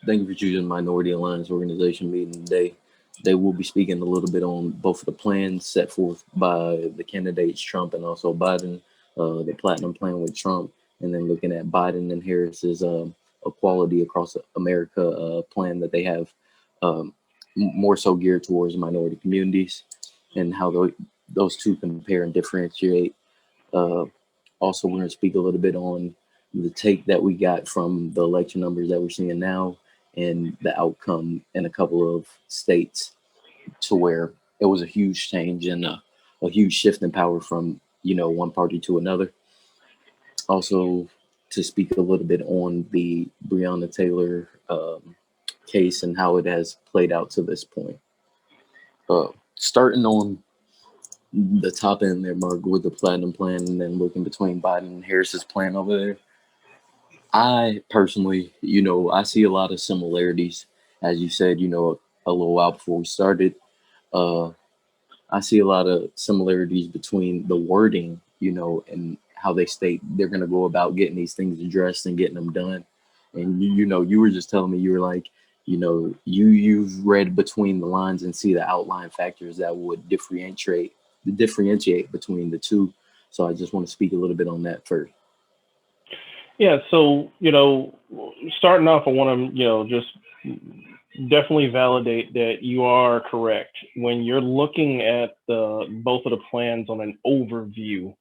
Thank you for choosing Minority Alliance Organization meeting today. They will be speaking a little bit on both of the plans set forth by the candidates Trump and also Biden, the Platinum Plan with Trump, and then looking at Biden and Harris's equality across America plan that they have, um, more so geared towards minority communities, and how those two compare and differentiate. Uh, Also, we're going to speak a little bit on the take that we got from the election numbers that we're seeing now and the outcome in a couple of states to where it was a huge change and a huge shift in power from, one party to another. Also, to speak a little bit on the Breonna Taylor case and how it has played out to this point. Starting on the top end there, Mark, with the Platinum Plan, and then looking between Biden and Harris's plan over there. I personally, I see a lot of similarities. As you said, a little while before we started, uh, I see a lot of similarities between the wording, and how they state they're going to go about getting these things addressed and getting them done. And you were just telling me you were like, you've read between the lines and see the outline factors that would differentiate between the two. So I just want to speak a little bit on that first. Yeah, so starting off, I want to just definitely validate that you are correct. When you're looking at the both of the plans on an overview,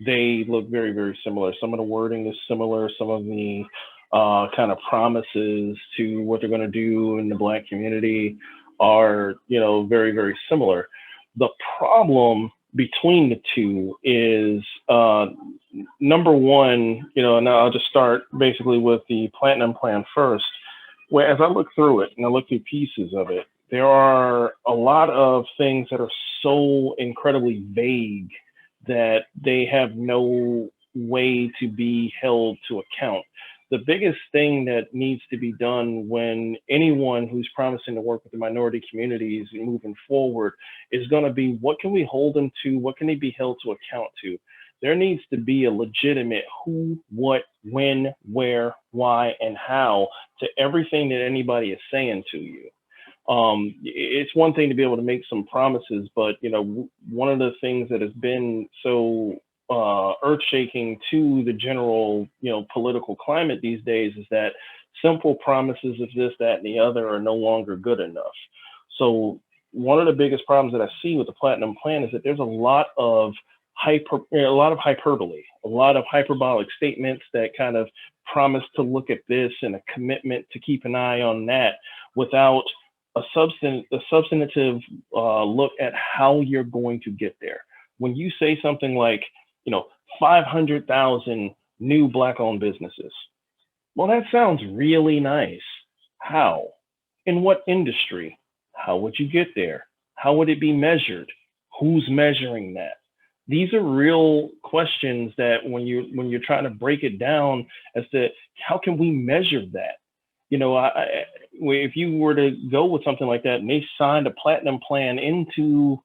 they look very, very similar. Some of the wording is similar. Some of the kind of promises to what they're going to do in the Black community are, very, very similar. The problem between the two is number one, and I'll just start basically with the Platinum Plan first. Where as I look through it and I look through pieces of it, there are a lot of things that are so incredibly vague that they have no way to be held to account. The biggest thing that needs to be done when anyone who's promising to work with the minority communities moving forward is going to be, what can we hold them to? What can they be held to account to? There needs to be a legitimate who, what, when, where, why, and how to everything that anybody is saying to you. It's one thing to be able to make some promises, but one of the things that has been so earth shaking to the general political climate these days is that simple promises of this, that, and the other are no longer good enough. So one of the biggest problems that I see with the Platinum Plan is that there's a lot of hyperbole, a lot of hyperbolic statements that kind of promise to look at this and a commitment to keep an eye on that without a substantive look at how you're going to get there. When you say something like, 500,000 new Black-owned businesses, well, that sounds really nice. How? In what industry? How would you get there? How would it be measured? Who's measuring that? These are real questions that when you're trying to break it down as to how can we measure that? If you were to go with something like that and they signed a Platinum Plan into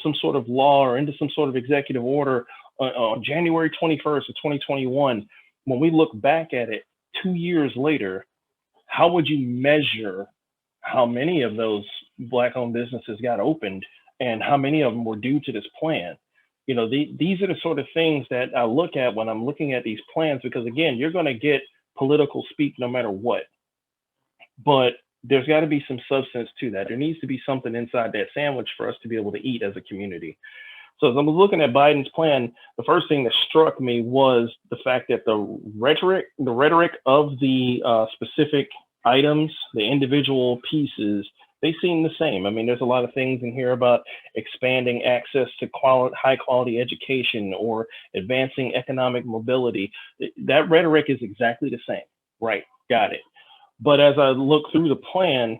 some sort of law or into some sort of executive order on January 21st of 2021, when we look back at it 2 years later, how would you measure how many of those Black-owned businesses got opened and how many of them were due to this plan? These are the sort of things that I look at when I'm looking at these plans, because again, you're going to get political speak no matter what. But there's got to be some substance to that. There needs to be something inside that sandwich for us to be able to eat as a community. So as I was looking at Biden's plan, the first thing that struck me was the fact that the rhetoric of the specific items, the individual pieces, they seem the same. I mean, there's a lot of things in here about expanding access to high quality education or advancing economic mobility. That rhetoric is exactly the same. Right, got it. But as I look through the plan,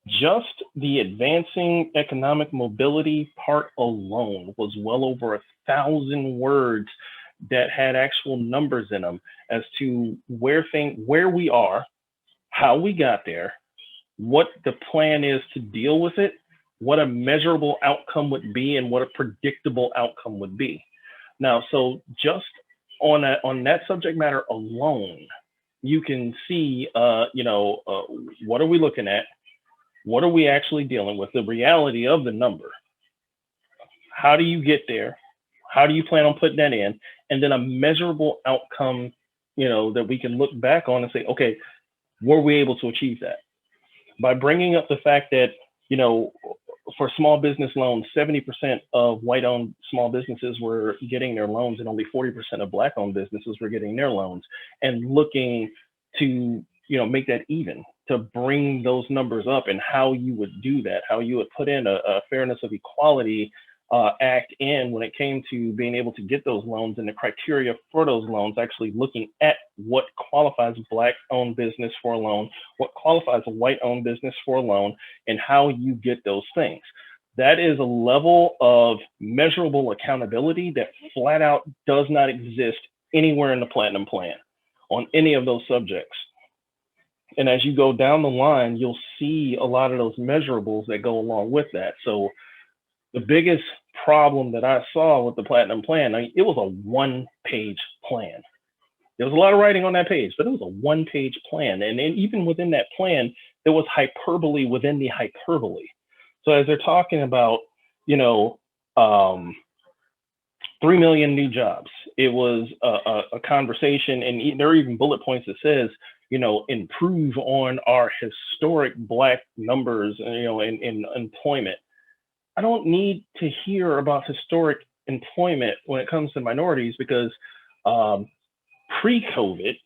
just the advancing economic mobility part alone was well over 1,000 words that had actual numbers in them as to where we are, how we got there, what the plan is to deal with it, what a measurable outcome would be, and what a predictable outcome would be. Now, so just on that subject matter alone, you can see, what are we looking at? What are we actually dealing with? The reality of the number. How do you get there? How do you plan on putting that in? And then a measurable outcome, that we can look back on and say, okay, were we able to achieve that? By bringing up the fact that, you know, for small business loans, 70% of white owned small businesses were getting their loans and only 40% of black owned businesses were getting their loans, and looking to, make that even, to bring those numbers up, and how you would do that, how you would put in a fairness of equality act in when it came to being able to get those loans, and the criteria for those loans, actually looking at what qualifies black owned business for a loan, what qualifies a white owned business for a loan, and how you get those things. That is a level of measurable accountability that flat out does not exist anywhere in the Platinum Plan on any of those subjects. And as you go down the line, you'll see a lot of those measurables that go along with that. So the biggest problem that I saw with the Platinum Plan, it was a one-page plan. There was a lot of writing on that page, but it was a one-page plan. And then even within that plan, there was hyperbole within the hyperbole. So as they're talking about, 3 million new jobs, it was a conversation, and there are even bullet points that says, improve on our historic black numbers, in employment. I don't need to hear about historic employment when it comes to minorities, because pre-COVID,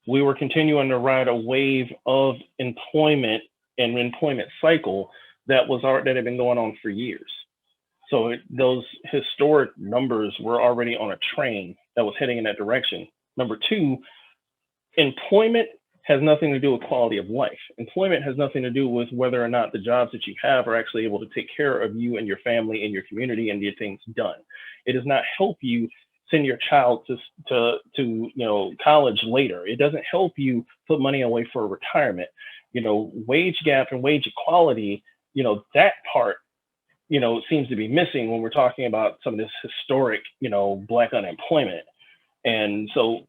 we were continuing to ride a wave of employment and employment cycle that had been going on for years. So those historic numbers were already on a train that was heading in that direction. Number two, employment has nothing to do with quality of life. Employment has nothing to do with whether or not the jobs that you have are actually able to take care of you and your family and your community and get things done. It does not help you send your child to college later. It doesn't help you put money away for retirement. Wage gap and wage equality, that part, seems to be missing when we're talking about some of this historic, black unemployment. And so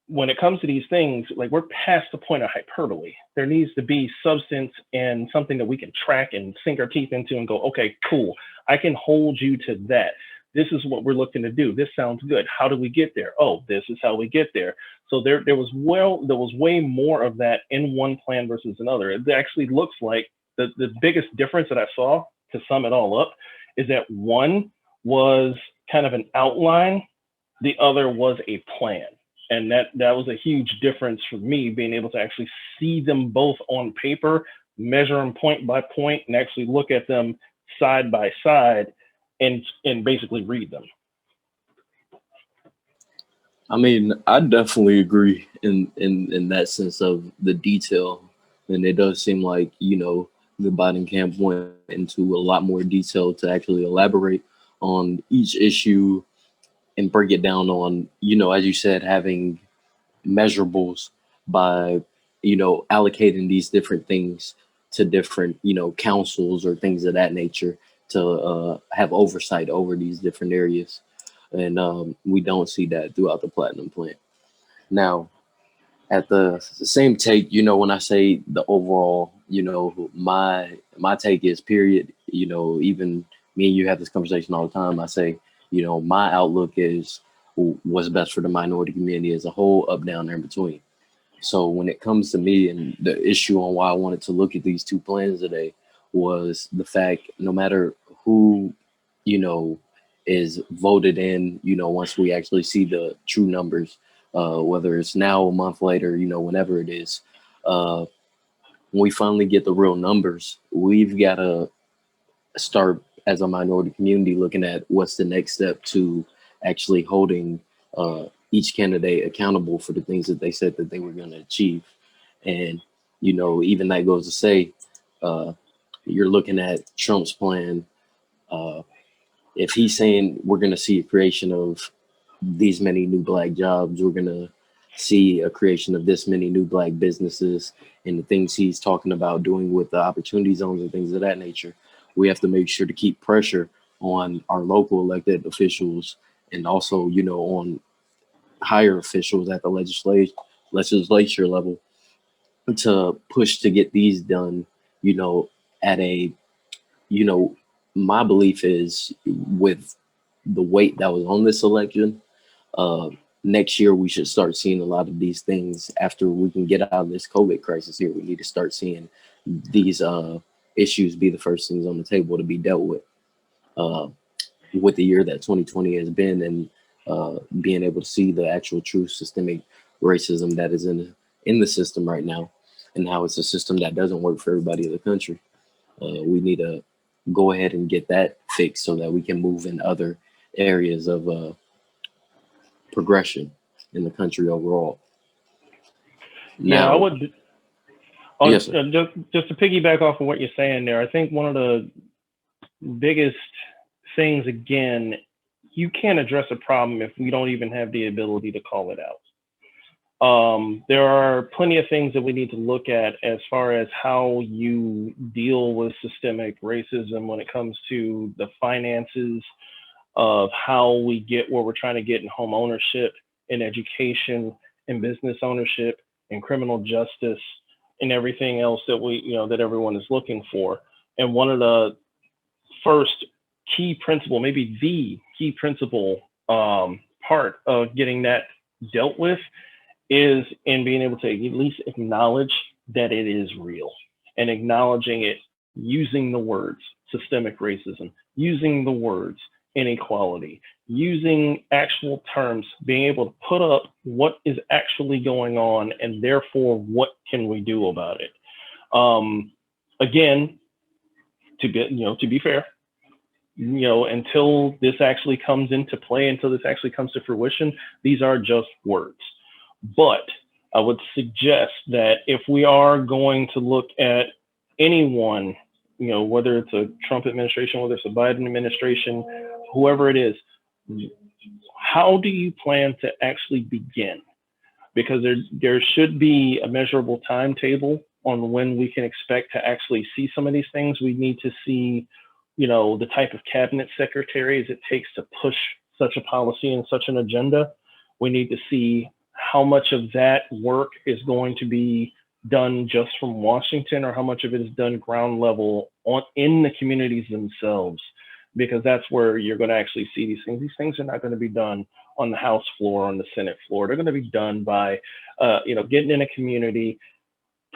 when it comes to these things, like, we're past the point of hyperbole. There needs to be substance and something that we can track and sink our teeth into and go, okay, cool, I can hold you to that. This is what we're looking to do. This sounds good. How do we get there? Oh, this is how we get there. So there was way more of that in one plan versus another. It actually looks like the biggest difference that I saw, to sum it all up, is that one was kind of an outline, the other was a plan. And that was a huge difference for me, being able to actually see them both on paper, measure them point by point, and actually look at them side by side, and basically read them. I mean, I definitely agree in that sense of the detail, and it does seem like the Biden camp went into a lot more detail to actually elaborate on each issue and break it down on, as you said, having measurables by, allocating these different things to different, councils or things of that nature to have oversight over these different areas. And we don't see that throughout the Platinum Plan. Now, at the same take, when I say the overall, my take is, period, even me and you have this conversation all the time. I say, my outlook is what's best for the minority community as a whole, up, down, there in between. So when it comes to me, and the issue on why I wanted to look at these two plans today was the fact, no matter who, is voted in, once we actually see the true numbers, whether it's now, a month later, whenever it is, when we finally get the real numbers, we've got to start, as a minority community, looking at what's the next step to actually holding each candidate accountable for the things that they said that they were going to achieve. And, even that goes to say, you're looking at Trump's plan. If he's saying we're going to see a creation of these many new black jobs, we're going to see a creation of this many new black businesses, and the things he's talking about doing with the opportunity zones and things of that nature, we have to make sure to keep pressure on our local elected officials, and also, on higher officials at the legislature level to push to get these done, you know, at a, you know, my belief is with the weight that was on this election, uh, next year we should start seeing a lot of these things after we can get out of this COVID crisis here. We need to start seeing these issues be the first things on the table to be dealt uh, with the year that 2020 has been, and being able to see the actual true systemic racism that is in the system right now, and how it's a system that doesn't work for everybody in the country. We need to go ahead and get that fixed so that we can move in other areas of progression in the country overall. Yeah, I Now, would. yes, sir. Just to piggyback off of what you're saying there, I think one of the biggest things, again, you can't address a problem if we don't even have the ability to call it out. There are plenty of things that we need to look at as far as how you deal with systemic racism when it comes to the finances of how we get where we're trying to get in home ownership, in education, in business ownership, in criminal justice, and everything else that that everyone is looking for. And one of the first key principle, maybe the key principle part of getting that dealt with is in being able to at least acknowledge that it is real, and acknowledging it using the words systemic racism, using the words inequality, using actual terms, being able to put up what is actually going on, and therefore what can we do about it. Again, to be fair, until this actually comes into play, until this actually comes to fruition, these are just words. But I would suggest that if we are going to look at anyone, whether it's a Trump administration, whether it's a Biden administration, whoever it is, how do you plan to actually begin? Because there should be a measurable timetable on when we can expect to actually see some of these things. We need to see, the type of cabinet secretaries it takes to push such a policy and such an agenda. We need to see how much of that work is going to be done just from Washington, or how much of it is done ground level in the communities themselves, because that's where you're going to actually see these things. These things are not going to be done on the House floor, on the Senate floor. They're going to be done by, getting in a community,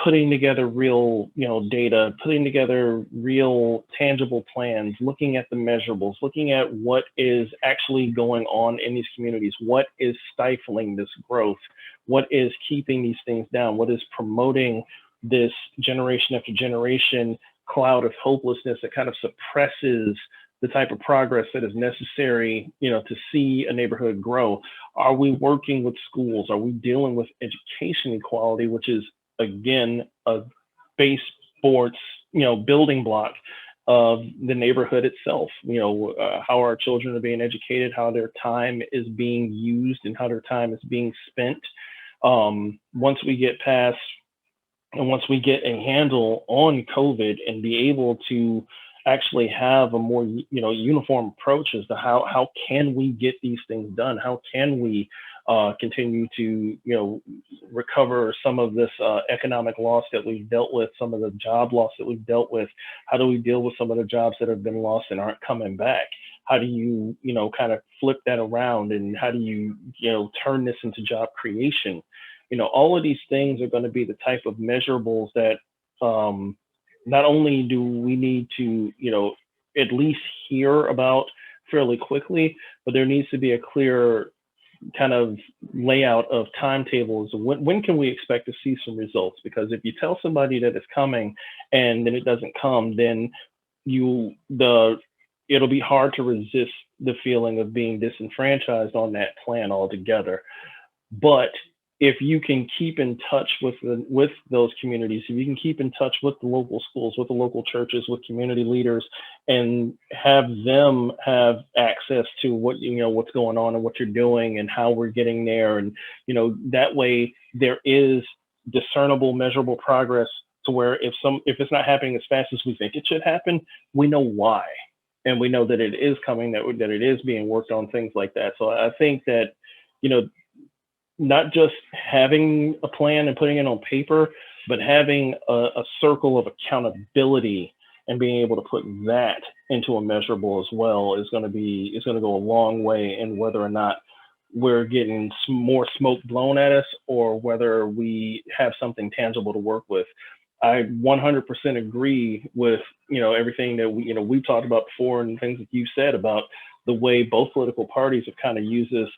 putting together real, data, putting together real tangible plans, looking at the measurables, looking at what is actually going on in these communities, what is stifling this growth, what is keeping these things down, what is promoting this generation after generation cloud of hopelessness that kind of suppresses the type of progress that is necessary, to see a neighborhood grow. Are we working with schools? Are we dealing with education equality, which is, again, a base sports, building block of the neighborhood itself? How our children are being educated, how their time is being used, and how their time is being spent. Once we get past, and once we get a handle on COVID and be able to actually have a more, uniform approach as to how can we get these things done? How can we continue to, recover some of this economic loss that we've dealt with, some of the job loss that we've dealt with? How do we deal with some of the jobs that have been lost and aren't coming back? How do you, kind of flip that around, and how do you, turn this into job creation? All of these things are going to be the type of measurables that not only do we need to, at least hear about fairly quickly, but there needs to be a clear kind of layout of timetables. When can we expect to see some results? Because if you tell somebody that it's coming and then it doesn't come, then it'll be hard to resist the feeling of being disenfranchised on that plan altogether. But if you can keep in touch with those communities, if you can keep in touch with the local schools, with the local churches, with community leaders, and have them have access to what's going on and what you're doing and how we're getting there, and that way there is discernible, measurable progress, to where if it's not happening as fast as we think it should happen, we know why, and we know that it is coming, that it is being worked on, things like that. So I think that not just having a plan and putting it on paper, but having a circle of accountability and being able to put that into a measurable as well is going to go a long way in whether or not we're getting more smoke blown at us or whether we have something tangible to work with. I 100% agree with everything that we've talked about before and things that you said about the way both political parties have kind of used this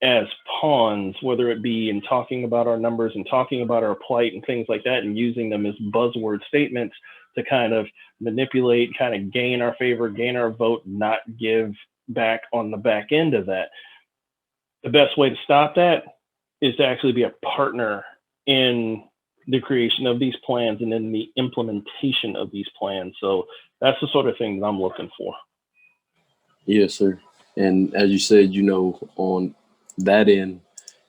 as pawns, whether it be in talking about our numbers and talking about our plight and things like that, and using them as buzzword statements to kind of manipulate, kind of gain our favor, gain our vote, not give back on the back end of that. The best way to stop that is to actually be a partner in the creation of these plans and in the implementation of these plans. So that's the sort of thing that I'm looking for. Yes, sir. And as you said, on that end,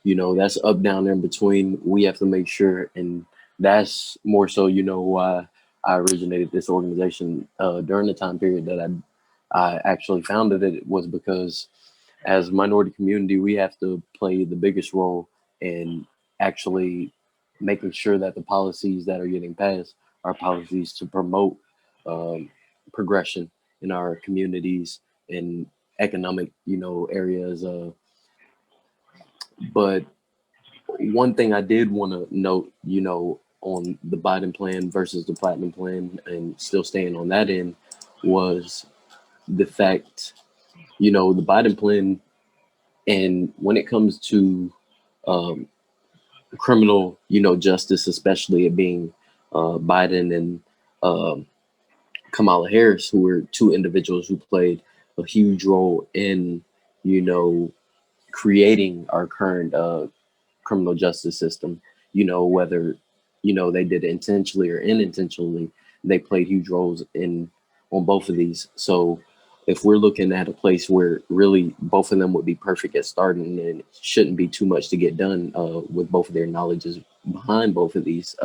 that's up, down, in between. We have to make sure, and that's more so, why I originated this organization during the time period that I actually founded it was because as a minority community, we have to play the biggest role in actually making sure that the policies that are getting passed are policies to promote um, progression in our communities in economic, areas. But one thing I did want to note, on the Biden plan versus the Platinum plan, and still staying on that end, was the fact, the Biden plan, and when it comes to um, criminal, justice, especially it being Biden and um Kamala Harris, who were two individuals who played a huge role in, you know, creating our current criminal justice system. Whether they did it intentionally or unintentionally, they played huge roles in on both of these. So if we're looking at a place where really both of them would be perfect at starting, and it shouldn't be too much to get done with both of their knowledges behind both of these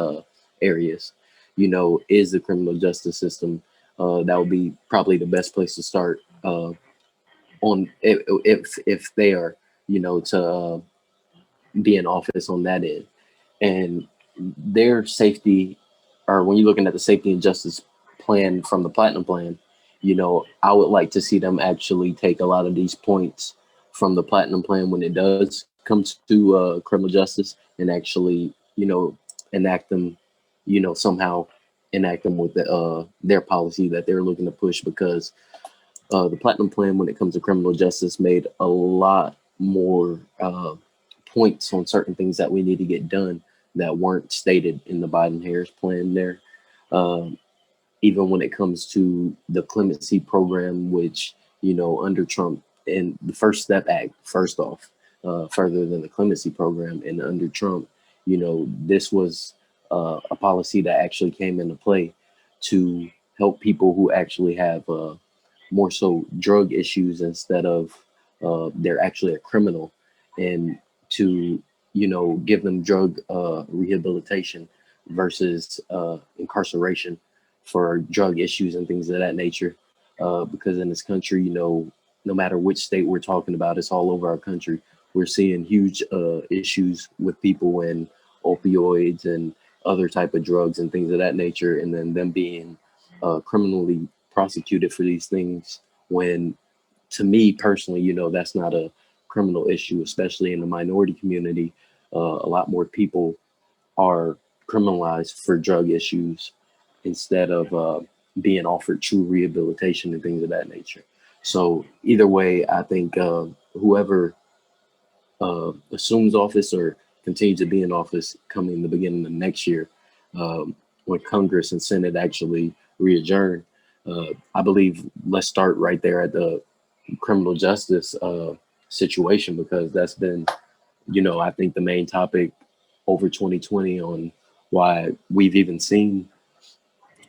areas, is the criminal justice system. That would be probably the best place to start on if they are, to be in office on that end. And their safety, or when you're looking at the safety and justice plan from the Platinum plan, I would like to see them actually take a lot of these points from the Platinum plan when it does come to criminal justice and actually, enact them, somehow enact them with their policy that they're looking to push, because the Platinum Plan, when it comes to criminal justice, made a lot more points on certain things that we need to get done that weren't stated in the Biden Harris plan there. Um, Even when it comes to the clemency program, which, under Trump and the First Step Act, first off, further than the clemency program, and under Trump, this was a policy that actually came into play to help people who actually have more so drug issues instead of they're actually a criminal, and to give them drug rehabilitation versus incarceration for drug issues and things of that nature. Because in this country, no matter which state we're talking about, it's all over our country. We're seeing huge issues with people and opioids and other type of drugs and things of that nature, and then them being criminally prosecuted for these things. When, to me personally, that's not a criminal issue, especially in the minority community. A lot more people are criminalized for drug issues instead of being offered true rehabilitation and things of that nature. So either way, I think whoever assumes office or continues to be in office coming the beginning of next year, when Congress and Senate actually readjourn, I believe let's start right there at the criminal justice situation, because that's been, I think the main topic over 2020 on why we've even seen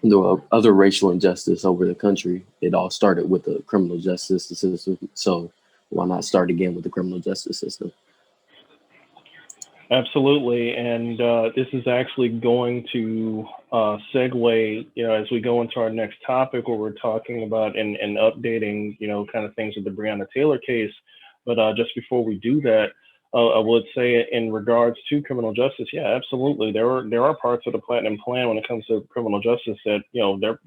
the other racial injustice over the country. It all started with the criminal justice system. So why not start again with the criminal justice system? Absolutely, and this is actually going to segue, as we go into our next topic, where we're talking about and updating, kind of things with the Breonna Taylor case. But just before we do that, I would say in regards to criminal justice, yeah, absolutely. There are parts of the Platinum Plan when it comes to criminal justice that they're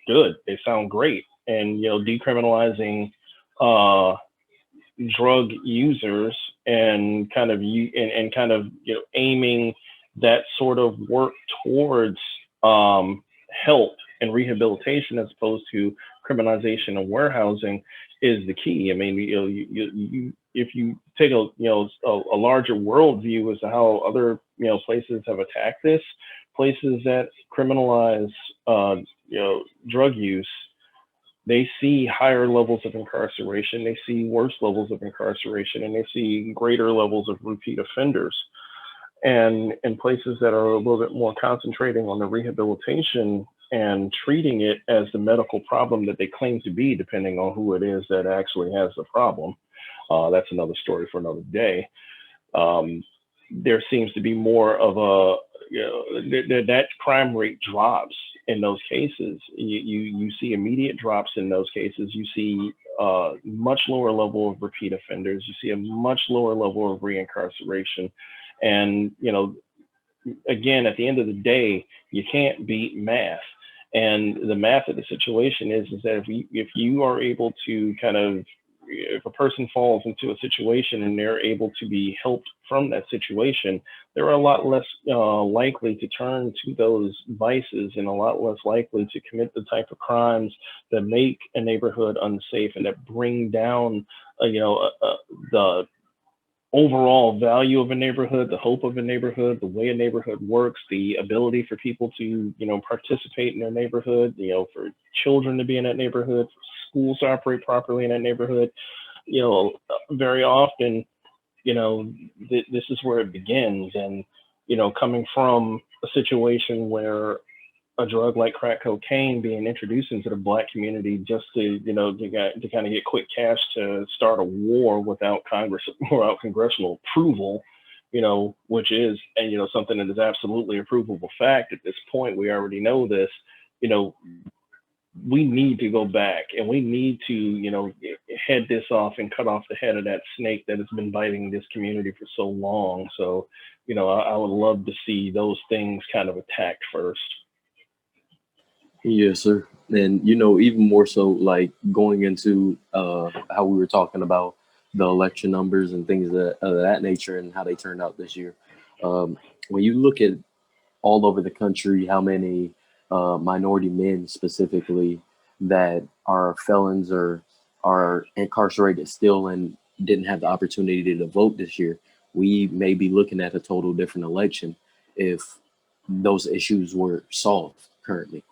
good. They sound great, and decriminalizing uh, drug users and kind of and kind of aiming that sort of work towards help and rehabilitation as opposed to criminalization and warehousing is the key. I mean, if you take a larger world view as to how other places have attacked this, places that criminalize drug use, they see higher levels of incarceration, they see worse levels of incarceration, and they see greater levels of repeat offenders. And in places that are a little bit more concentrating on the rehabilitation and treating it as the medical problem that they claim to be, depending on who it is that actually has the problem. That's another story for another day. Um, there seems to be more of a that crime rate drops in those cases. You see immediate drops in those cases. You see much lower level of repeat offenders. You see a much lower level of reincarceration, and again, at the end of the day, you can't beat math. And the math of the situation is that if you are able to kind of, if a person falls into a situation and they're able to be helped from that situation, they're a lot less likely to turn to those vices and a lot less likely to commit the type of crimes that make a neighborhood unsafe and that bring down, the overall value of a neighborhood, the hope of a neighborhood, the way a neighborhood works, the ability for people to, participate in their neighborhood, for children to be in that neighborhood, for schools to operate properly in that neighborhood. Very often, this is where it begins. And, coming from a situation where a drug like crack cocaine being introduced into the black community just to to kind of get quick cash to start a war without Congress without congressional approval, which is something that is absolutely a provable fact at this point. We already know this. You know, we need to go back and we need to head this off and cut off the head of that snake that has been biting this community for so long. So I would love to see those things kind of attacked first. Yes, sir. And even more so, like going into how we were talking about the election numbers and things of that nature and how they turned out this year. When you look at all over the country, how many minority men specifically that are felons or are incarcerated still and didn't have the opportunity to vote this year, we may be looking at a total different election if those issues were solved currently.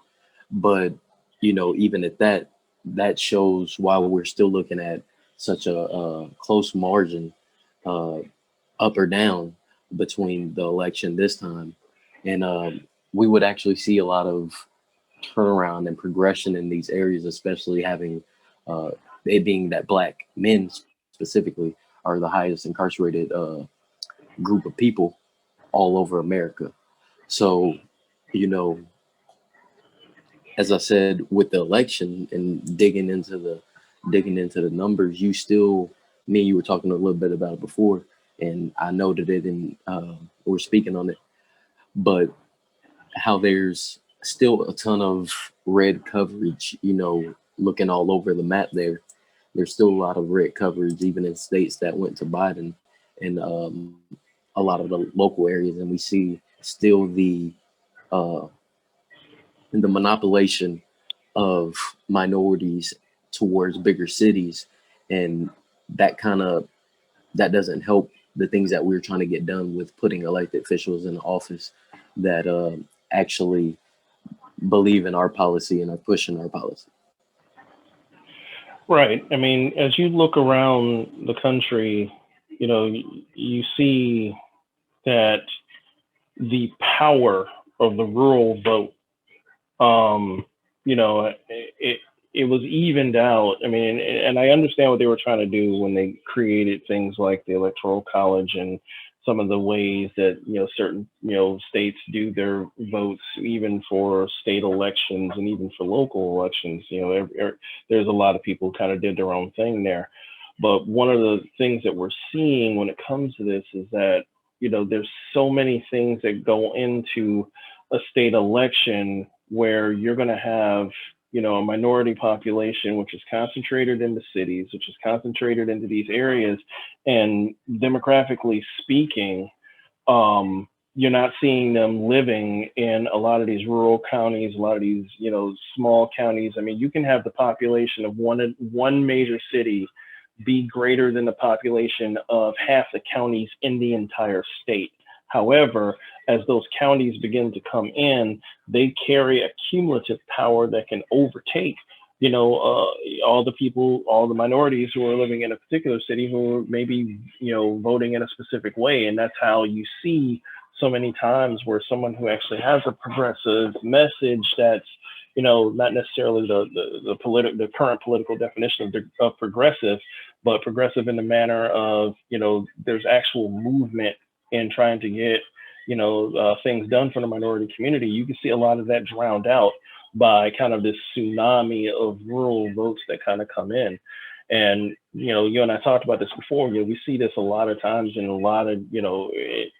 But even at that, that shows why we're still looking at such a close margin, uh, up or down between the election this time, and we would actually see a lot of turnaround and progression in these areas, especially having uh, it being that black men specifically are the highest incarcerated group of people all over America. So, you know, as I said, with the election and digging into the numbers, you still, me and you were talking a little bit about it before, and I noted it and we're speaking on it, but how there's still a ton of red coverage, looking all over the map there. There's still a lot of red coverage, even in states that went to Biden and a lot of the local areas. And we see still uh, the monopolization of minorities towards bigger cities. And that kind of that doesn't help the things that we're trying to get done with putting elected officials in office that actually believe in our policy and are pushing our policy. Right. I mean, as you look around the country, you see that the power of the rural vote, it was evened out. I mean, and I understand what they were trying to do when they created things like the Electoral College and some of the ways that certain states do their votes, even for state elections and even for local elections. There's a lot of people kind of did their own thing there. But one of the things that we're seeing when it comes to this is that, there's so many things that go into a state election where you're going to have, a minority population, which is concentrated in the cities, which is concentrated into these areas. And demographically speaking, you're not seeing them living in a lot of these rural counties, a lot of these, small counties. I mean, you can have the population of one major city be greater than the population of half the counties in the entire state. However, as those counties begin to come in, they carry a cumulative power that can overtake, all the people, all the minorities who are living in a particular city who are maybe, voting in a specific way. And that's how you see so many times where someone who actually has a progressive message that's, not necessarily the current political definition of progressive, but progressive in the manner of, there's actual movement in trying to get, things done for the minority community. You can see a lot of that drowned out by kind of this tsunami of rural votes that kind of come in. And, you and I talked about this before, we see this a lot of times in a lot of,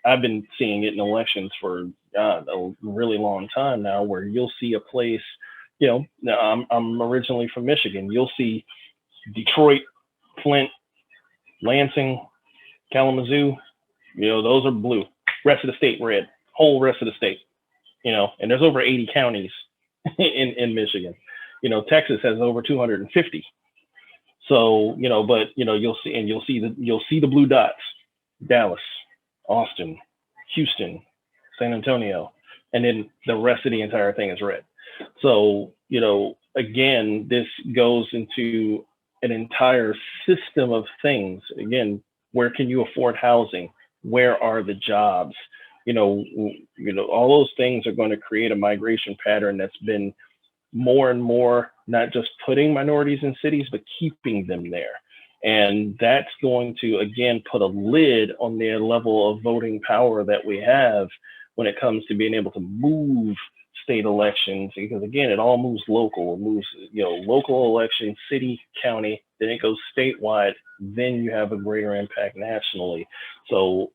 I've been seeing it in elections for a really long time now, where you'll see a place, now I'm originally from Michigan. You'll see Detroit, Flint, Lansing, Kalamazoo, those are blue. Rest of the state red. Whole rest of the state, and there's over 80 counties in Michigan. Texas has over 250. So, but you'll see the blue dots: Dallas, Austin, Houston, San Antonio, and then the rest of the entire thing is red. So, again, this goes into an entire system of things. Again, where can you afford housing? Where are the jobs? All those things are going to create a migration pattern that's been more and more not just putting minorities in cities, but keeping them there. And that's going to, again, put a lid on the level of voting power that we have when it comes to being able to move state elections, because again, it all moves local. It moves, local election, city, county, then it goes statewide, then you have a greater impact nationally. So,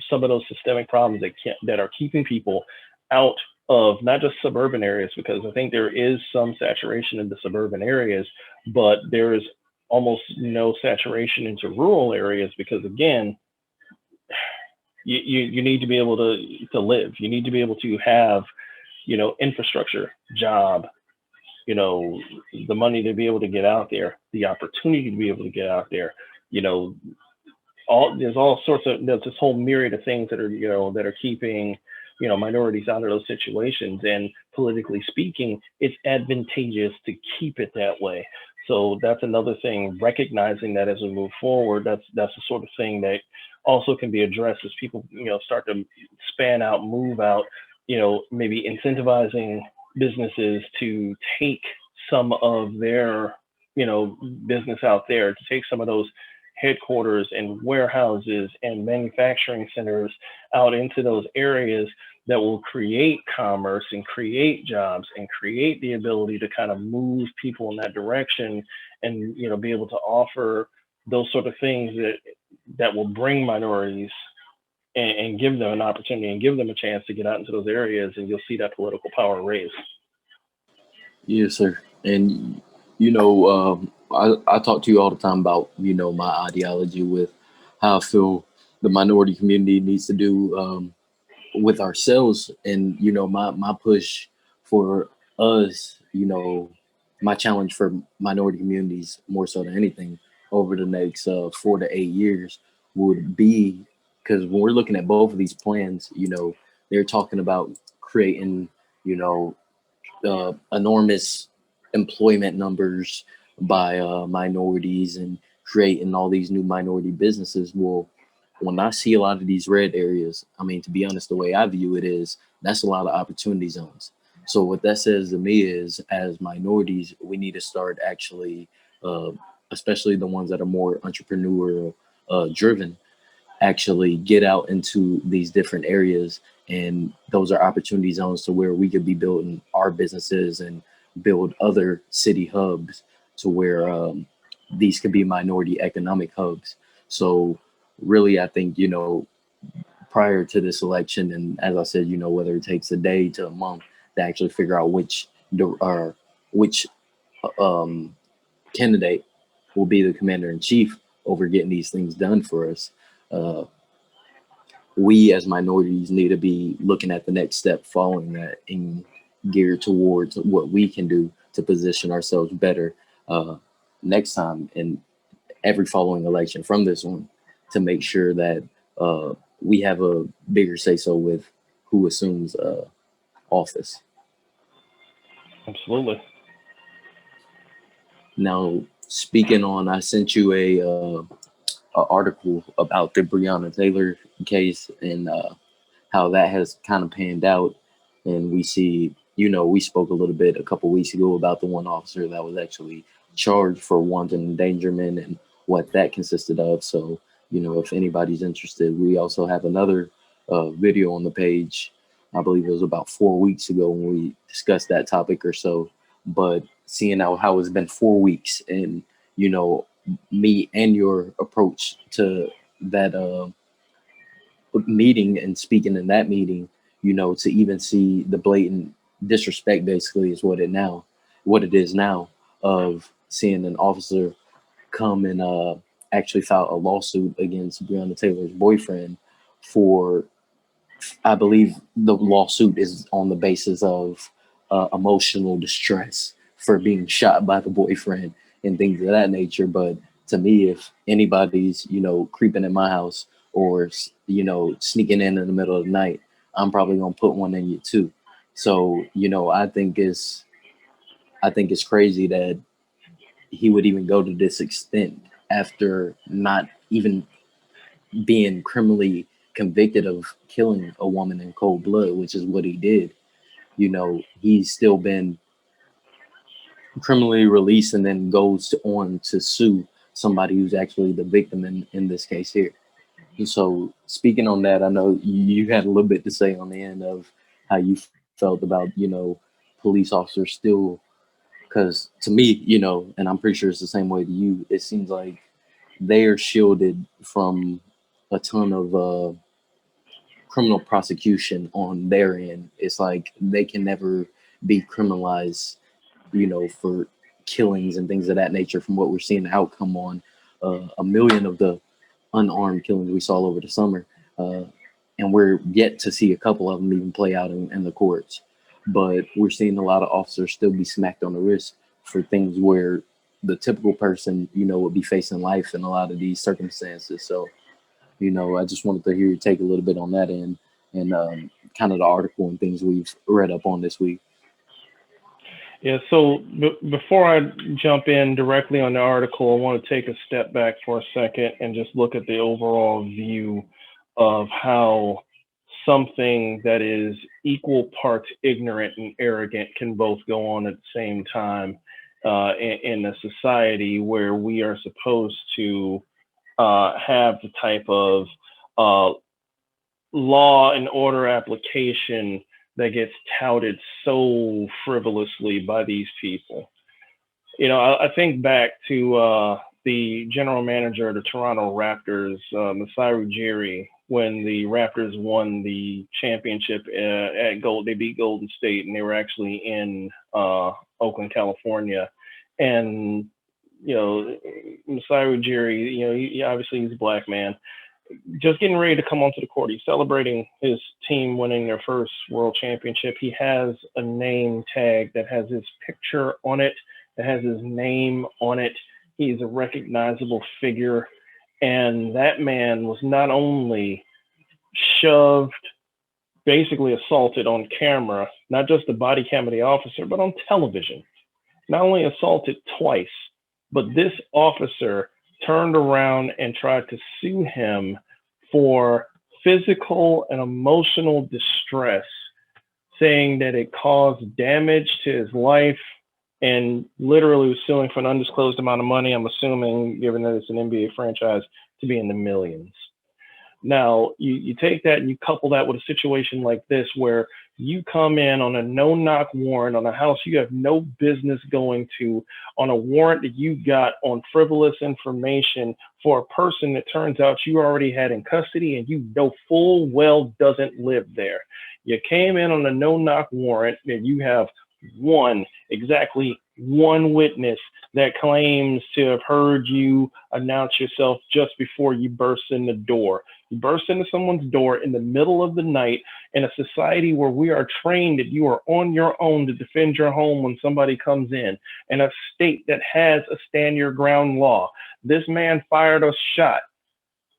some of those systemic problems that are keeping people out of not just suburban areas, because I think there is some saturation in the suburban areas, but there is almost no saturation into rural areas, because again, you need to be able to live. You need to be able to have, infrastructure, job, the money to be able to get out there, the opportunity to be able to get out there, there's all sorts of, there's this whole myriad of things that are keeping, minorities out of those situations. And politically speaking, it's advantageous to keep it that way. So that's another thing, recognizing that as we move forward, that's the sort of thing that also can be addressed as people, start to span out, move out, maybe incentivizing businesses to take some of their, business out there, to take some of those headquarters and warehouses and manufacturing centers out into those areas that will create commerce and create jobs and create the ability to kind of move people in that direction, and be able to offer those sort of things that will bring minorities and give them an opportunity and give them a chance to get out into those areas, and you'll see that political power raise. Yes, sir. And I talk to you all the time about my ideology with how I feel the minority community needs to do with ourselves, and my push for us. My challenge for minority communities more so than anything over the next 4 to 8 years would be, because when we're looking at both of these plans, they're talking about creating you know enormous employment numbers by minorities and creating all these new minority businesses. Well, when I see a lot of these red areas, I mean, to be honest, the way I view it is that's a lot of opportunity zones. So what that says to me is, as minorities, we need to start actually, uh, especially the ones that are more entrepreneurial driven, actually get out into these different areas, and those are opportunity zones to where we could be building our businesses and build other city hubs to where these could be minority economic hubs. So really, I think, prior to this election, and as I said, whether it takes a day to a month to actually figure out which um, candidate will be the commander in chief over getting these things done for us. Uh, we as minorities need to be looking at the next step following that and geared towards what we can do to position ourselves better uh, next time in every following election from this one, to make sure that we have a bigger say so with who assumes office. Absolutely. Now, speaking on, I sent you a article about the Breonna Taylor case and how that has kind of panned out. And we see, we spoke a little bit a couple weeks ago about the one officer that was actually charged for wanton endangerment and what that consisted of. So, if anybody's interested, we also have another video on the page. I believe it was about 4 weeks ago when we discussed that topic or so. But seeing how it's been 4 weeks and, you know, me and your approach to that meeting and speaking in that meeting, to even see the blatant disrespect basically is what it is now, of seeing an officer come and actually file a lawsuit against Breonna Taylor's boyfriend for, I believe the lawsuit is on the basis of emotional distress for being shot by the boyfriend and things of that nature. But to me, if anybody's, creeping in my house or, sneaking in the middle of the night, I'm probably going to put one in you too. So, I think it's crazy that he would even go to this extent after not even being criminally convicted of killing a woman in cold blood, which is what he did. He's still been criminally released and then goes on to sue somebody who's actually the victim in this case here. And so, speaking on that, I know you had a little bit to say on the end of how you felt about, police officers still, because to me, and I'm pretty sure it's the same way to you, it seems like they are shielded from a ton of criminal prosecution on their end. It's like they can never be criminalized, for killings and things of that nature. From what we're seeing the outcome on a million of the unarmed killings we saw over the summer, uh, and we're yet to see a couple of them even play out in the courts. But we're seeing a lot of officers still be smacked on the wrist for things where the typical person, would be facing life in a lot of these circumstances. So, I just wanted to hear you take a little bit on that end and kind of the article and things we've read up on this week. Yeah, so before I jump in directly on the article, I want to take a step back for a second and just look at the overall view of how something that is equal parts ignorant and arrogant can both go on at the same time in a society where we are supposed to have the type of uh, law and order application that gets touted so frivolously by these people. I think back to the general manager of the Toronto Raptors, Masai Ujiri, when the Raptors won the championship at Gold. They beat Golden State, and they were actually in Oakland, California. And Masai Ujiri, obviously he's a black man, just getting ready to come onto the court. He's celebrating his team winning their first world championship. He has a name tag that has his picture on it, that has his name on it. He's a recognizable figure. And that man was not only shoved, basically assaulted on camera, not just the body cam of the officer, but on television. Not only assaulted twice, but this officer turned around and tried to sue him for physical and emotional distress, saying that it caused damage to his life, and literally was suing for an undisclosed amount of money. I'm assuming, given that it's an NBA franchise, to be in the millions. Now, you take that and you couple that with a situation like this, where You come in on a no-knock warrant on a house you have no business going to, on a warrant that you got on frivolous information for a person that turns out you already had in custody and you know full well doesn't live there. You came in on a no-knock warrant and you have exactly one witness that claims to have heard you announce yourself just before you burst in the door. You burst into someone's door in the middle of the night in a society where we are trained that you are on your own to defend your home when somebody comes in a state that has a stand your ground law. This man fired a shot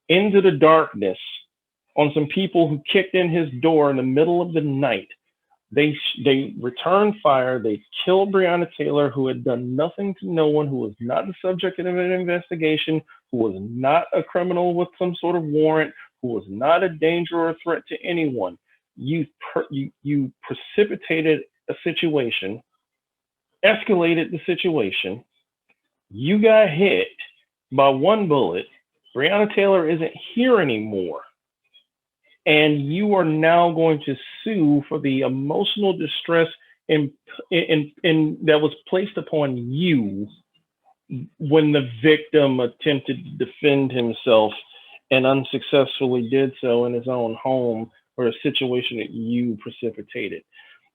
into the darkness on some people who kicked in his door in the middle of the night. They returned fire. They killed Breonna Taylor, who had done nothing to no one, who was not the subject of an investigation, who was not a criminal with some sort of warrant, who was not a danger or a threat to anyone. You precipitated a situation, escalated the situation. You got hit by one bullet. Breonna Taylor isn't here anymore. And you are now going to sue for the emotional distress in that was placed upon you when the victim attempted to defend himself and unsuccessfully did so in his own home or a situation that you precipitated.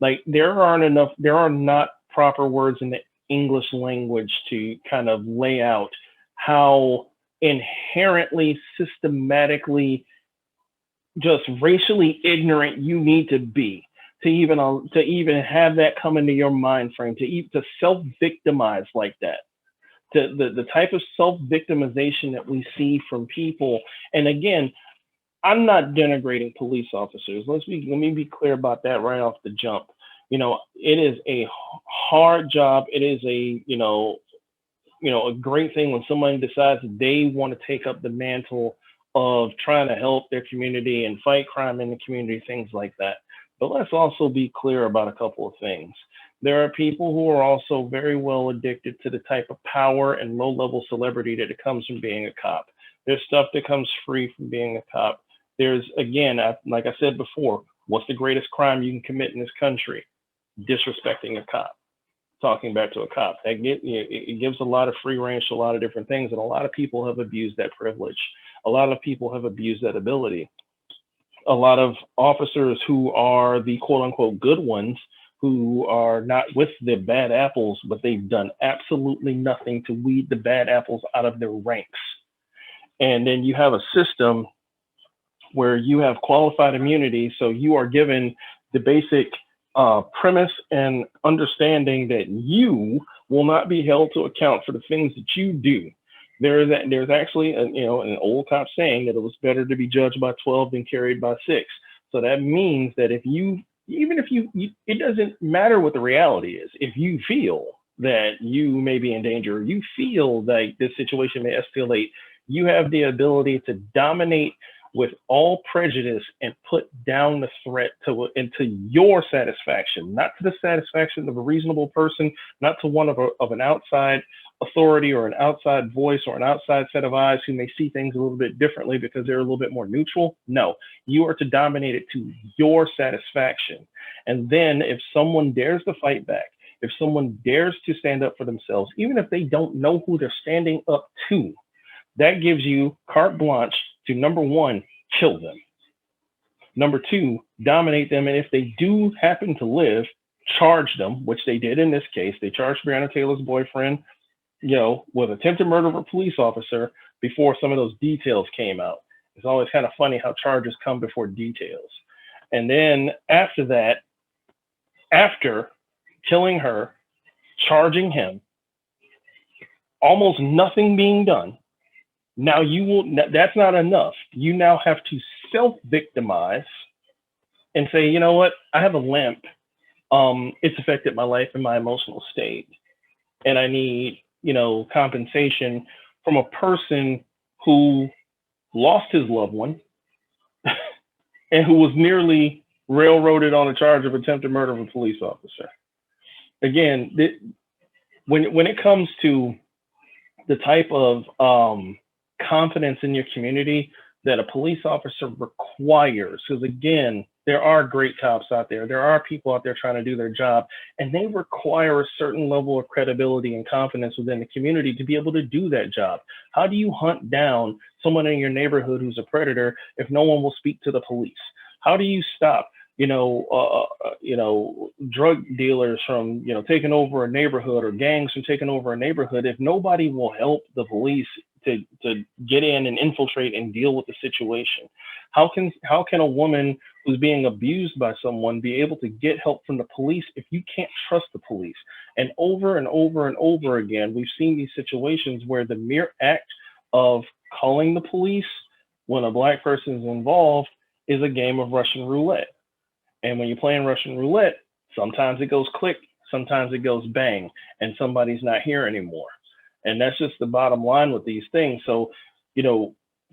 Like there are not proper words in the English language to kind of lay out how inherently, systematically, just racially ignorant you need to be to even have that come into your mind frame, to self-victimize like that. The type of self-victimization that we see from people. And again, I'm not denigrating police officers. Let me be clear about that right off the jump. It is a hard job. It is a great thing when somebody decides that they want to take up the mantle of trying to help their community and fight crime in the community, things like that. But let's also be clear about a couple of things. There are people who are also very well addicted to the type of power and low-level celebrity that it comes from being a cop. There's stuff that comes free from being a cop. There's, again, like I said before, what's the greatest crime you can commit in this country? Disrespecting a cop, talking back to a cop. It gives a lot of free range to a lot of different things, and a lot of people have abused that privilege. A lot of people have abused that ability. A lot of officers who are the quote unquote good ones, who are not with the bad apples, but they've done absolutely nothing to weed the bad apples out of their ranks. And then you have a system where you have qualified immunity. So you are given the basic premise and understanding that you will not be held to account for the things that you do. There's actually an old cop saying that it was better to be judged by 12 than carried by 6. So that means that it doesn't matter what the reality is. If you feel that you may be in danger, you feel that this situation may escalate, you have the ability to dominate with all prejudice and put down the threat into your satisfaction, not to the satisfaction of a reasonable person, not to one of an outside authority or an outside voice or an outside set of eyes who may see things a little bit differently because they're a little bit more neutral. No, you are to dominate it to your satisfaction. And then if someone dares to fight back, if someone dares to stand up for themselves, even if they don't know who they're standing up to, that gives you carte blanche to, number one, kill them. Number two, dominate them. And if they do happen to live, charge them, which they did in this case. They charged Breonna Taylor's boyfriend, with attempted murder of a police officer before some of those details came out. It's always kind of funny how charges come before details. And then after that, after killing her, charging him, almost nothing being done, now that's not enough. You now have to self-victimize and say, you know what, I have a limp. It's affected my life and my emotional state. And I need, compensation from a person who lost his loved one and who was nearly railroaded on a charge of attempted murder of a police officer. Again, when it comes to the type of confidence in your community that a police officer requires, because again, There are great cops out there. There are people out there trying to do their job, and they require a certain level of credibility and confidence within the community to be able to do that job. How do you hunt down someone in your neighborhood who's a predator if no one will speak to the police? How do you stop, drug dealers from, taking over a neighborhood, or gangs from taking over a neighborhood, if nobody will help the police to get in and infiltrate and deal with the situation? How can a woman who's being abused by someone be able to get help from the police if you can't trust the police? And over and over and over again, we've seen these situations where the mere act of calling the police when a black person is involved is a game of Russian roulette. And when you're playing Russian roulette, sometimes it goes click, sometimes it goes bang, and somebody's not here anymore. And that's just the bottom line with these things. So,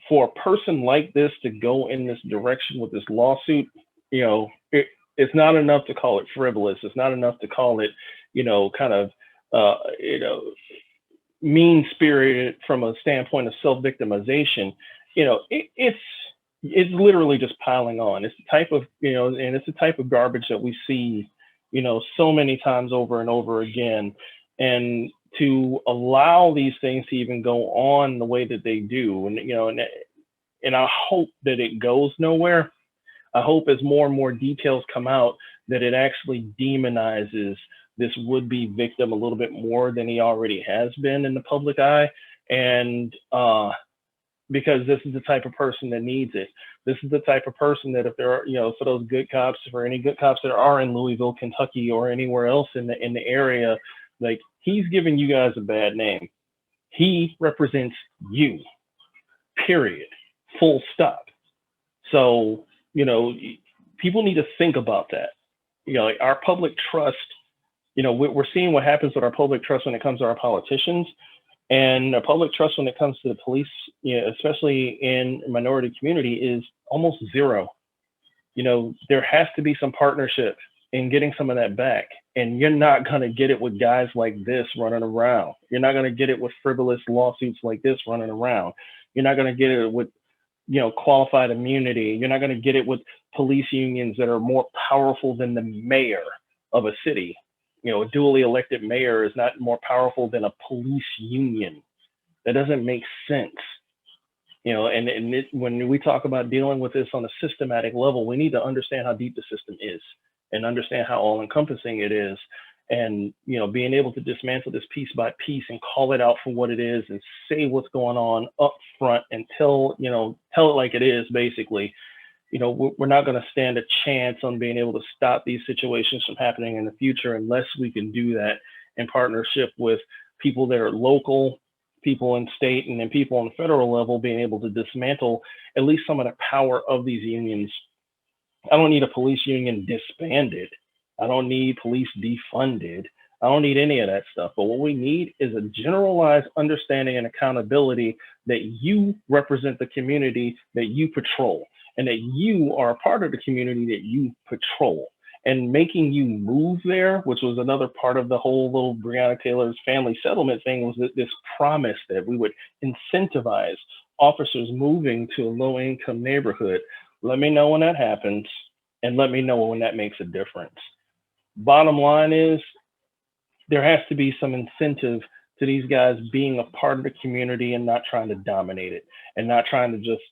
for a person like this to go in this direction with this lawsuit, it's not enough to call it frivolous. It's not enough to call it, kind of, uh, you know, mean spirited from a standpoint of self victimization. It's literally just piling on. It's the type of, and it's the type of garbage that we see, so many times over and over again. And to allow these things to even go on the way that they do, and I hope that it goes nowhere. I hope as more and more details come out that it actually demonizes this would-be victim a little bit more than he already has been in the public eye. And because this is the type of person that needs it. This is the type of person that, if there are, for those good cops, for any good cops that are in Louisville, Kentucky, or anywhere else in the area, like, he's giving you guys a bad name. He represents you, period, full stop. So, people need to think about that. Like, our public trust, we're seeing what happens with our public trust when it comes to our politicians, and our public trust when it comes to the police, especially in minority community, is almost zero. There has to be some partnership in getting some of that back. And you're not going to get it with guys like this running around. You're not going to get it with frivolous lawsuits like this running around. You're not going to get it with, qualified immunity. You're not going to get it with police unions that are more powerful than the mayor of a city. A duly elected mayor is not more powerful than a police union. That doesn't make sense. When we talk about dealing with this on a systematic level, we need to understand how deep the system is and understand how all encompassing it is. And, being able to dismantle this piece by piece and call it out for what it is and say what's going on up front and tell it like it is, basically. We're not going to stand a chance on being able to stop these situations from happening in the future unless we can do that in partnership with people that are local, people in state, and then people on the federal level, being able to dismantle at least some of the power of these unions. I don't need a police union disbanded. I don't need police defunded. I don't need any of that stuff. But what we need is a generalized understanding and accountability that you represent the community that you patrol, and that you are a part of the community that you patrol. And making you move there, which was another part of the whole little Breonna Taylor's family settlement thing, was this promise that we would incentivize officers moving to a low-income neighborhood. Let me know when that happens, and let me know when that makes a difference. Bottom line is, there has to be some incentive to these guys being a part of the community and not trying to dominate it, and not trying to just,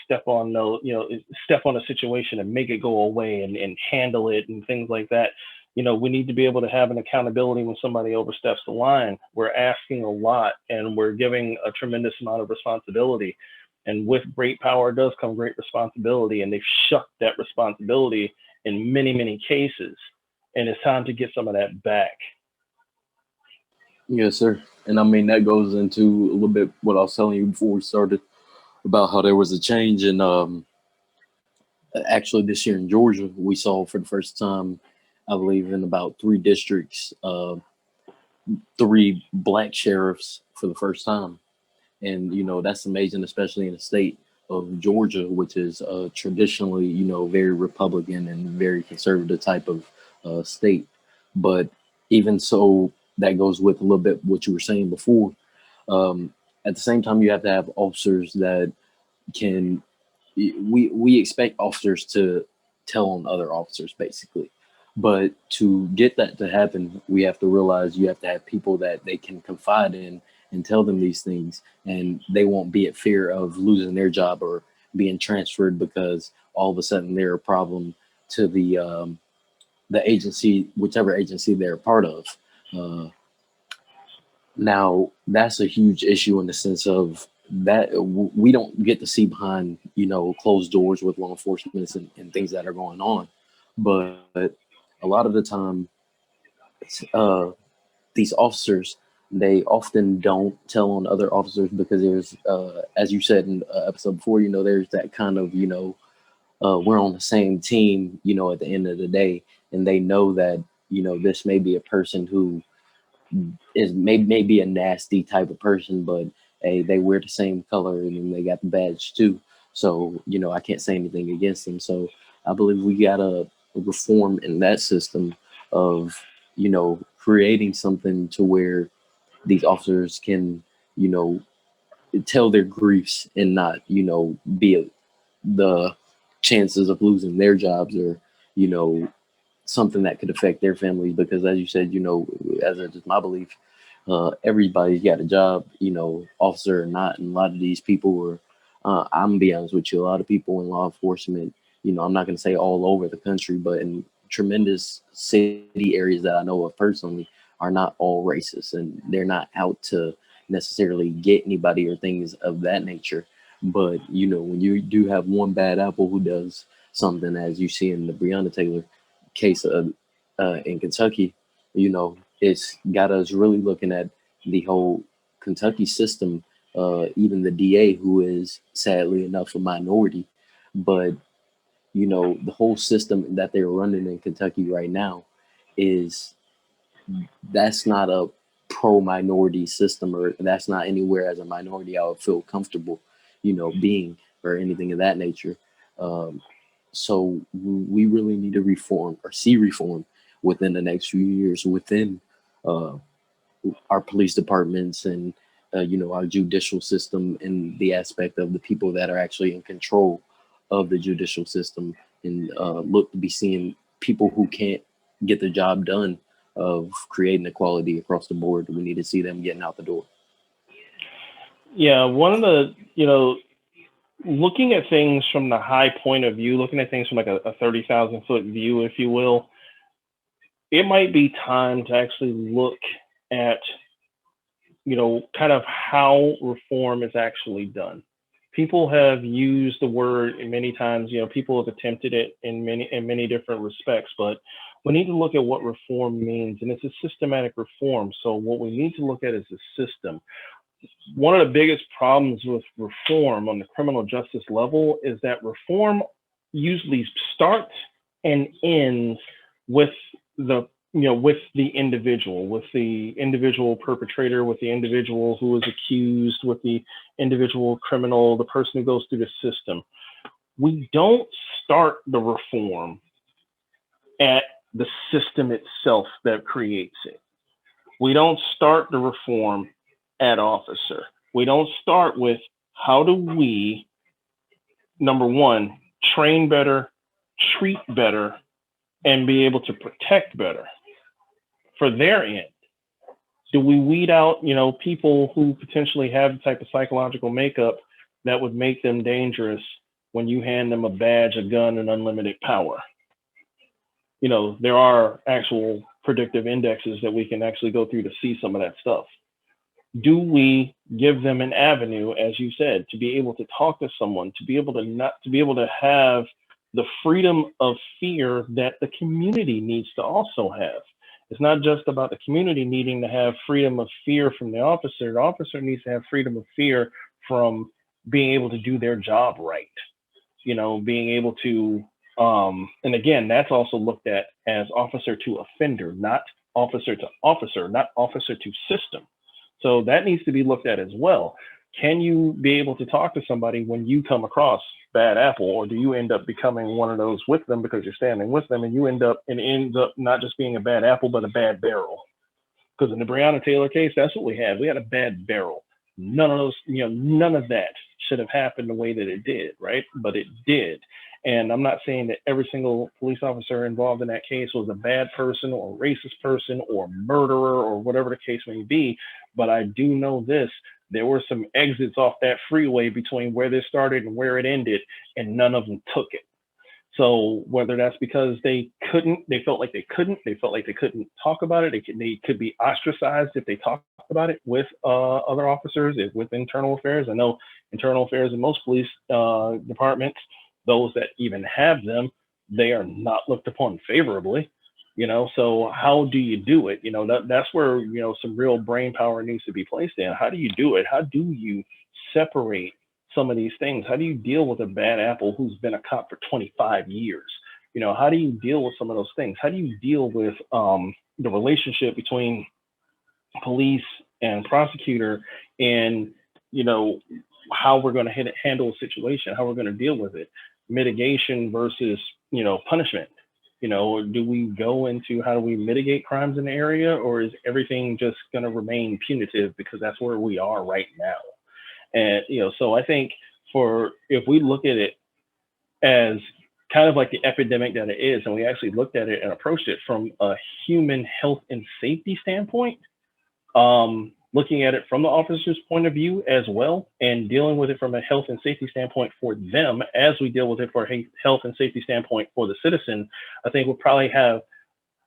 step on a situation and make it go away and handle it and things like that. We need to be able to have an accountability when somebody oversteps the line. We're asking a lot, and we're giving a tremendous amount of responsibility. And with great power does come great responsibility, and they've shucked that responsibility in many, many cases. And it's time to get some of that back. Yes, sir. And I mean, that goes into a little bit what I was telling you before we started about how there was a change in, actually this year in Georgia, we saw for the first time, I believe, in about three districts, three black sheriffs for the first time. And, that's amazing, especially in the state of Georgia, which is traditionally, very Republican and very conservative type of state. But even so, that goes with a little bit what you were saying before. At the same time, you have to have officers that can, we expect officers to tell on other officers, basically. But to get that to happen, we have to realize you have to have people that they can confide in and tell them these things, and they won't be at fear of losing their job or being transferred because all of a sudden they're a problem to the agency, whichever agency they're a part of. Uh, Now, that's a huge issue in the sense of that we don't get to see behind, closed doors with law enforcement and things that are going on. But a lot of the time, uh, these officers, they often don't tell on other officers because there's, as you said in episode before, there's that kind of, we're on the same team, at the end of the day. And they know that, this may be a person who is may be a nasty type of person, but hey, they wear the same color and they got the badge too. So I can't say anything against them. So I believe we gotta reform in that system of creating something to where these officers can you know tell their griefs and not be the chances of losing their jobs or you know something that could affect their families because as you said as a, just my belief everybody's got a job officer or not, and a lot of these people were I'm gonna be honest with you, a lot of people in law enforcement, I'm not going to say all over the country, but in tremendous city areas that I know of personally are not all racist, and they're not out to necessarily get anybody or things of that nature. But when you do have one bad apple who does something, as you see in the Breonna Taylor case in Kentucky, it's got us really looking at the whole Kentucky system. Even the DA, who is sadly enough a minority, but the whole system that they're running in Kentucky right now is that's not a pro minority system, or that's not anywhere as a minority I would feel comfortable, being or anything of that nature. Um, so we really need to reform or see reform within the next few years within uh, our police departments and our judicial system and the aspect of the people that are actually in control of the judicial system, and look to be seeing people who can't get the job done of creating equality across the board. We need to see them getting out the door. Yeah, one of the, looking at things from the high point of view, looking at things from like a 30,000 foot view, if you will, it might be time to actually look at, kind of how reform is actually done. People have used the word many times, people have attempted it in many different respects, but we need to look at what reform means, and it's a systematic reform. So what we need to look at is the system. One of the biggest problems with reform on the criminal justice level is that reform usually starts and ends with the with the individual perpetrator, with the individual who is accused, with the individual criminal, the person who goes through the system. We don't start the reform at the system itself that creates it. We don't start the reform at officer. We don't start with how do we, number one, train better, treat better, and be able to protect better for their end. Do we weed out, people who potentially have the type of psychological makeup that would make them dangerous when you hand them a badge, a gun, and unlimited power? There are actual predictive indexes that we can actually go through to see some of that stuff. Do we give them an avenue, as you said, to be able to talk to someone, to be able to not to be able to have the freedom of fear that the community needs to also have? It's not just about the community needing to have freedom of fear from the officer. The officer needs to have freedom of fear from being able to do their job right. Being able to, and again, that's also looked at as officer to offender, not officer to officer, not officer to system. So that needs to be looked at as well. Can you be able to talk to somebody when you come across bad apple, or do you end up becoming one of those with them because you're standing with them, and it ends up not just being a bad apple, but a bad barrel? Because in the Breonna Taylor case, that's what we had. We had a bad barrel. None of that should have happened the way that it did, right? But it did. And I'm not saying that every single police officer involved in that case was a bad person or a racist person or murderer or whatever the case may be, but I do know this. There were some exits off that freeway between where this started and where it ended, and none of them took it. So whether that's because they couldn't, they felt like they couldn't, they felt like they couldn't talk about it. They could be ostracized if they talked about it with other officers, with internal affairs. I know internal affairs in most police departments, those that even have them, they are not looked upon favorably. So how do you do it? That's where some real brain power needs to be placed in. How do you do it? How do you separate some of these things? How do you deal with a bad apple who's been a cop for 25 years? How do you deal with some of those things? How do you deal with the relationship between police and prosecutor, and how we're going to handle a situation, how we're going to deal with it, mitigation versus punishment? Do we go into how do we mitigate crimes in the area, or is everything just going to remain punitive because that's where we are right now? And so I think if we look at it as kind of like the epidemic that it is, and we actually looked at it and approached it from a human health and safety standpoint, looking at it from the officer's point of view as well, and dealing with it from a health and safety standpoint for them as we deal with it for a health and safety standpoint for the citizen, I think we'll probably have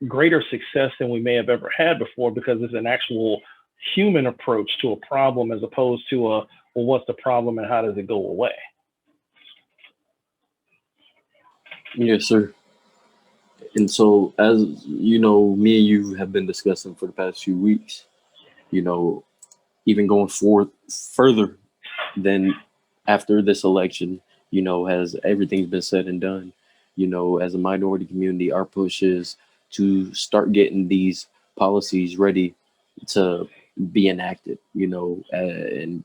greater success than we may have ever had before, because it's an actual human approach to a problem as opposed to well, what's the problem and how does it go away? Yes, sir. And so, as you know, me and you have been discussing for the past few weeks, you know, even going forward further than after this election, has everything's been said and done, as a minority community, our push is to start getting these policies ready to be enacted, and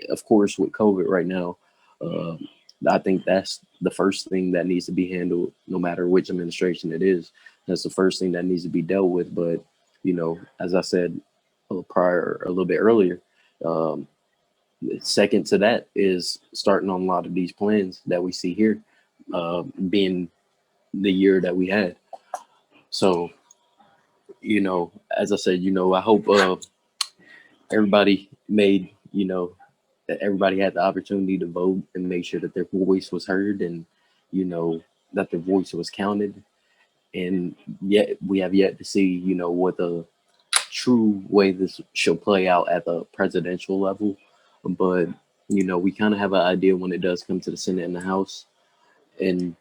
of course with COVID right now, um, I think that's the first thing that needs to be handled, no matter which administration it is. That's the first thing that needs to be dealt with. But as I said a little bit earlier, um, second to that is starting on a lot of these plans that we see here, being the year that we had. So, as I said, I hope everybody made, that everybody had the opportunity to vote and make sure that their voice was heard, and, that their voice was counted. And yet we have yet to see, what the true way this should play out at the presidential level. But, we kind of have an idea when it does come to the Senate and the House. And,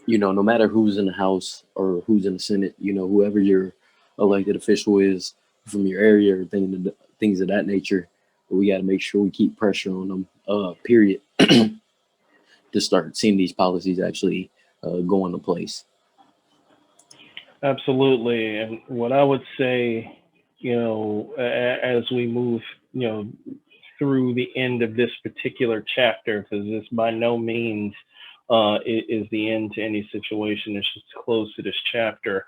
no matter who's in the House or who's in the Senate, whoever your elected official is from your area or things of that nature, we got to make sure we keep pressure on them, period, to start seeing these policies actually go into place. Absolutely. And what I would say, as we move, through the end of this particular chapter, because this by no means is the end to any situation. It's just close to this chapter.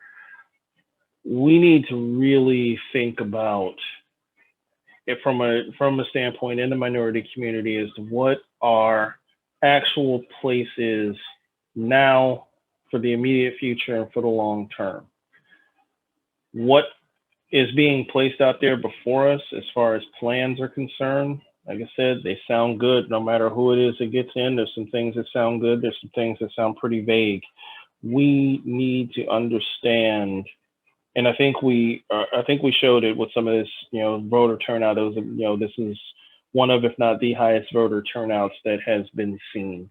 We need to really think about it from a standpoint in the minority community as to what our actual places now, for the immediate future, and for the long term. What is being placed out there before us as far as plans are concerned? Like I said, they sound good no matter who it is that gets in. There's some things that sound good. There's some things that sound pretty vague. We need to understand, and I think we showed it with some of this, voter turnout. It was, this is one of, if not the highest voter turnouts that has been seen.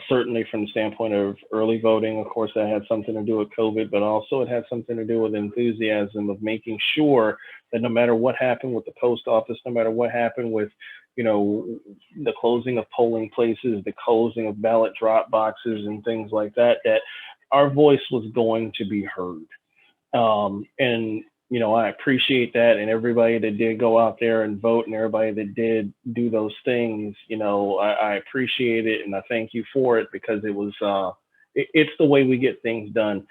Certainly from the standpoint of early voting, of course, that had something to do with COVID, but also it had something to do with enthusiasm of making sure that no matter what happened with the post office, no matter what happened with, the closing of polling places, the closing of ballot drop boxes and things like that, that our voice was going to be heard. And I appreciate that, and everybody that did go out there and vote, and everybody that did do those things, I appreciate it, and I thank you for it, because it was, it's the way we get things done.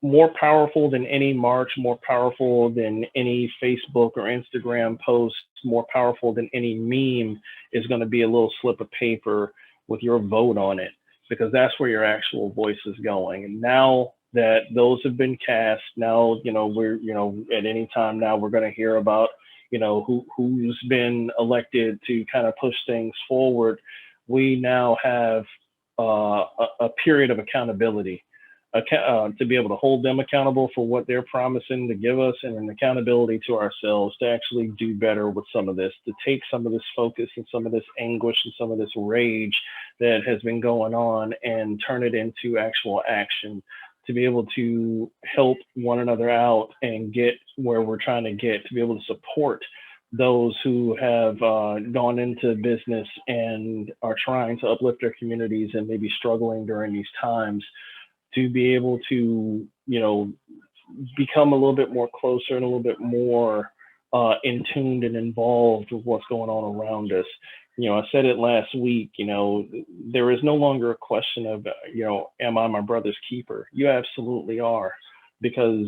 More powerful than any march, more powerful than any Facebook or Instagram post, more powerful than any meme is going to be a little slip of paper with your vote on it. because that's where your actual voice is going. And now that those have been cast, now, we're, at any time now we're going to hear about, who's been elected to kind of push things forward. We now have a period of accountability, to be able to hold them accountable for what they're promising to give us, and an accountability to ourselves to actually do better with some of this, to take some of this focus and some of this anguish and some of this rage that has been going on and turn it into actual action, to be able to help one another out and get where we're trying to get, to be able to support those who have gone into business and are trying to uplift their communities and maybe struggling during these times, to be able to, become a little bit more closer and a little bit more in tuned and involved with what's going on around us. I said it last week, there is no longer a question of, am I my brother's keeper? You absolutely are, because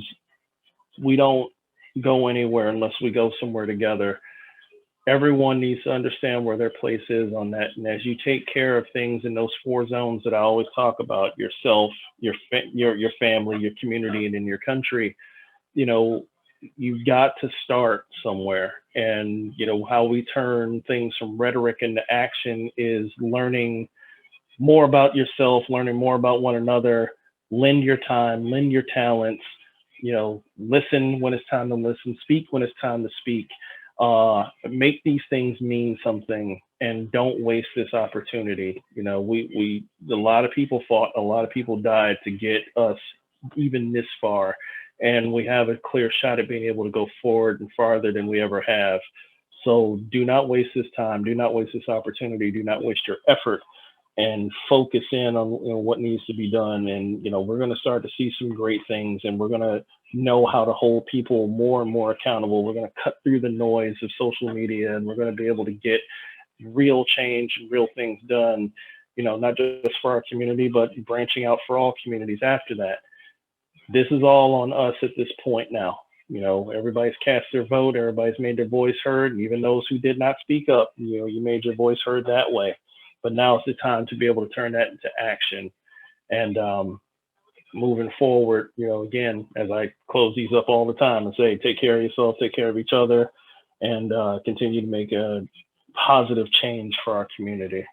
we don't go anywhere unless we go somewhere together. Everyone needs to understand where their place is on that. And as you take care of things in those 4 zones that I always talk about, yourself, your family, your community, and in your country, you've got to start somewhere. And, how we turn things from rhetoric into action is learning more about yourself, learning more about one another, lend your time, lend your talents, listen when it's time to listen, speak when it's time to speak. Make these things mean something, and don't waste this opportunity. A lot of people fought, a lot of people died to get us even this far, and we have a clear shot at being able to go forward and farther than we ever have. So do not waste this time, do not waste this opportunity, do not waste your effort, and focus in on what needs to be done. And we're going to start to see some great things, and we're going to know how to hold people more and more accountable. We're going to cut through the noise of social media, and we're going to be able to get real change and real things done, not just for our community, but branching out for all communities after that. This is all on us at this point now. Everybody's cast their vote, everybody's made their voice heard, and even those who did not speak up, you made your voice heard that way. But now is the time to be able to turn that into action. And moving forward, again, as I close these up all the time and say, take care of yourself, take care of each other, and continue to make a positive change for our community.